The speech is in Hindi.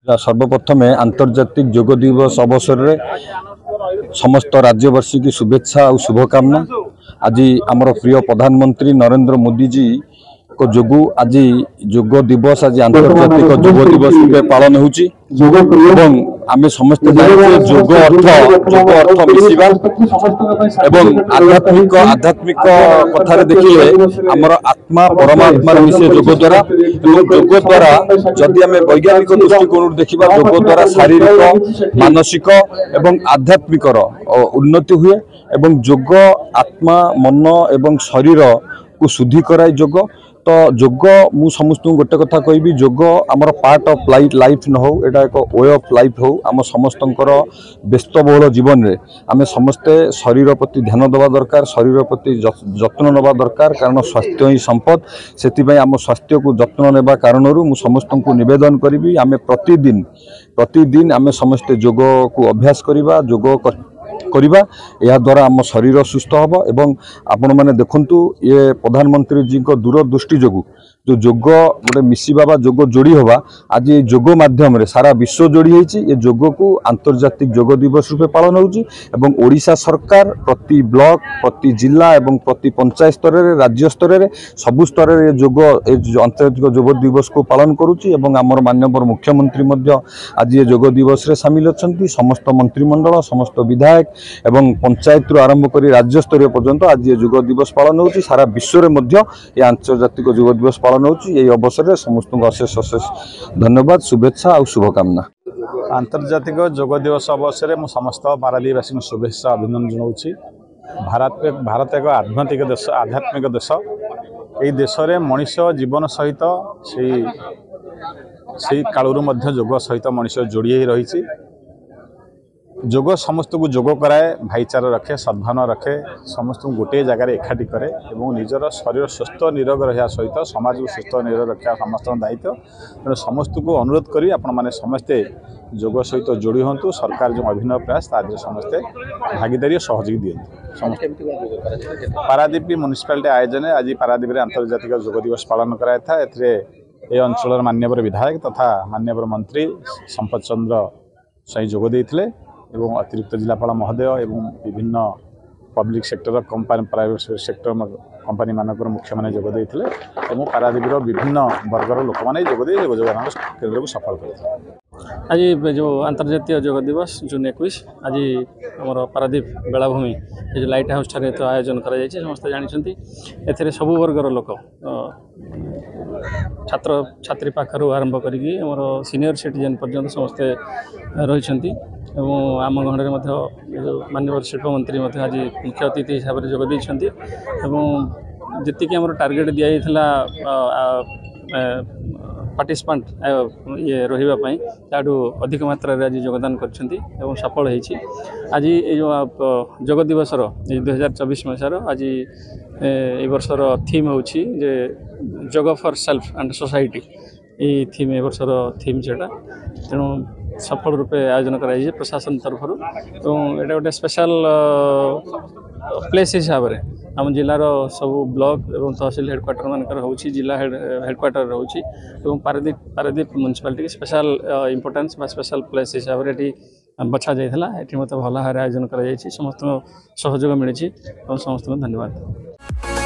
सर्वप्रथमे आंतर्जातिक योग दिवस अवसर में समस्त राज्यवासी की शुभेच्छा और शुभकामना। आज आमर प्रिय प्रधानमंत्री नरेंद्र मोदी जी को जोगु आज योग दिवस आज आंतर्जातिक योग दिवस रूपे पालन होउची एवं आमे समस्त जानते योग अर्थ मिसिबा एवं आध्यात्मिक कथार देखिले आमर आत्मा परमात्मा मिसे योग द्वारा जदि आमे वैज्ञानिक दृष्टिकोण देखिबा योग द्वारा शारीरिक मानसिक एवं आध्यात्मिक उन्नति हुए एवं योग आत्मा मन एवं शरीर को शुद्धि कराए योग। तो योग मु समस्त गोटे कथा कहबी योग आमर पार्ट ऑफ लाइफ न हो एटा एक वे ऑफ लाइफ हो आम समस्तंकर व्यस्तबहुल जीवन रे आमे समस्ते शरीर प्रति ध्यान देवा दरकार शरीर प्रति जत्न नेबा दरकार कारण स्वास्थ्य ही संपद से आम स्वास्थ्य को जत्न नेबा कारणरू मु समस्त को निवेदन करी आमे प्रतिदिन आमे समस्ते योग को अभ्यास करिबा योग करिबा या द्वारा आम शरीर सुस्थ हम एवं आपण मैंने देखंतु ये प्रधानमंत्री जी को दूरदृष्टि जोगु जो योग गोटे मिसिबा बा योग जोड़ी हवा आज ये योग माध्यम रे सारा विश्व जोड़ी होइछि। ये योग को आंतर्जातिक योग दिवस रूपे पालन होउछि एवं ओडिशा सरकार प्रति ब्लॉक प्रति जिला एवं प्रति पंचायत स्तर रे राज्य स्तर रे सबु स्तर रे योग आंतर्जातिक योग दिवस को पालन करूछि एवं आमर माननीय मुख्यमंत्री मध्य आज ये योग दिवस रे शामिल अछंती समस्त मंत्रिमंडल समस्त विधायक एवं पंचायत रु आरंभ करी राज्य स्तरीय पर्यंत आज ये योग दिवस पालन होउछि। सारा विश्व रे मध्य ये आंतर्जातिक योग दिवस पालन होउछि। ये अवसर रे समस्त को अशेष धन्यवाद शुभेच्छा और शुभकामना। आंतर्जातिक योग दिवस अवसर में समस्त पारादीपवासी शुभेच्छा अभिनंदन जनाऊँगी। भारत एक आध्यात्मिक देश ये देश में मनीष जीवन सहित से कालू योग सहित मनीष जोड़ी रही योग समस्त को योग कराए भाईचारा रखे सद्भावना रखे समस्त गोटे जगार एकाठी करे और निजर शरीर सुस्थ निरोग रहा सहित समाज को सुस्थ निरोग रखा समस्त दायित्व तेणु समस्त को अनुरोध करी आपण मैंने समस्ते योग सहित जोड़ी हूँ सरकार जो अभिनव प्रयास तादे समस्ते भागीदारी सहयोगी दिखते। पारादीप म्युनिसिपालिटी आयोजन आज पारादीप आंतर्जातिक योग दिवस पालन कराया था। ए अंचल माननीय विधायक तथा माननीय मंत्री संपत चंद्र साई जोग देते एवं अतिरिक्त जिलापाल महोदय एवं विभिन्न public sector company private sector company मानक मुख्य मैंने जोग देते और पारादीपर विभिन्न वर्गर लोक मैंने जोगदे योगदान केन्द्र को सफल करते। आज जो अंतर्जातीय योग दिवस जून 21 आज आम पारादीप बेलाभूमि जो लाइट हाउस ठारे तो आयोजन कर समस्त जानते ए सबु वर्गर लोक छात्र छात्री पाखर आरंभ करी सीनियर सिटीजन पर्यंत समस्ते रही आम गहण में माननीय शिल्प मंत्री आज मुख्य अतिथि हिसाब से जोग देते जी आम टार्गेट दि पार्टिसिपेंट ये रही अधिक मात्रा आज योगदान कर सफल होती। आज ये जो योग दिवस 2024 मसीहार आज ए वर्षर थीम हूँ जे योग फॉर सेल्फ एंड सोसाइटी ये थीम ए वर्षर थीम से तेणु सफल रूपे आयोजन कर प्रशासन तरफ ये गोटे स्पेशल प्लेस हिसाब से आम जिलार सब ब्लॉक और तहसिल हेडक्वार्टर मानकर हो जिला हेडक्वार्टर रोचे Paradip municipality special importance special place हिसाब से बछा जाइए ये मत भल भाव आयोजन कर समस्त सहयोग मिली और समस्त धन्यवाद।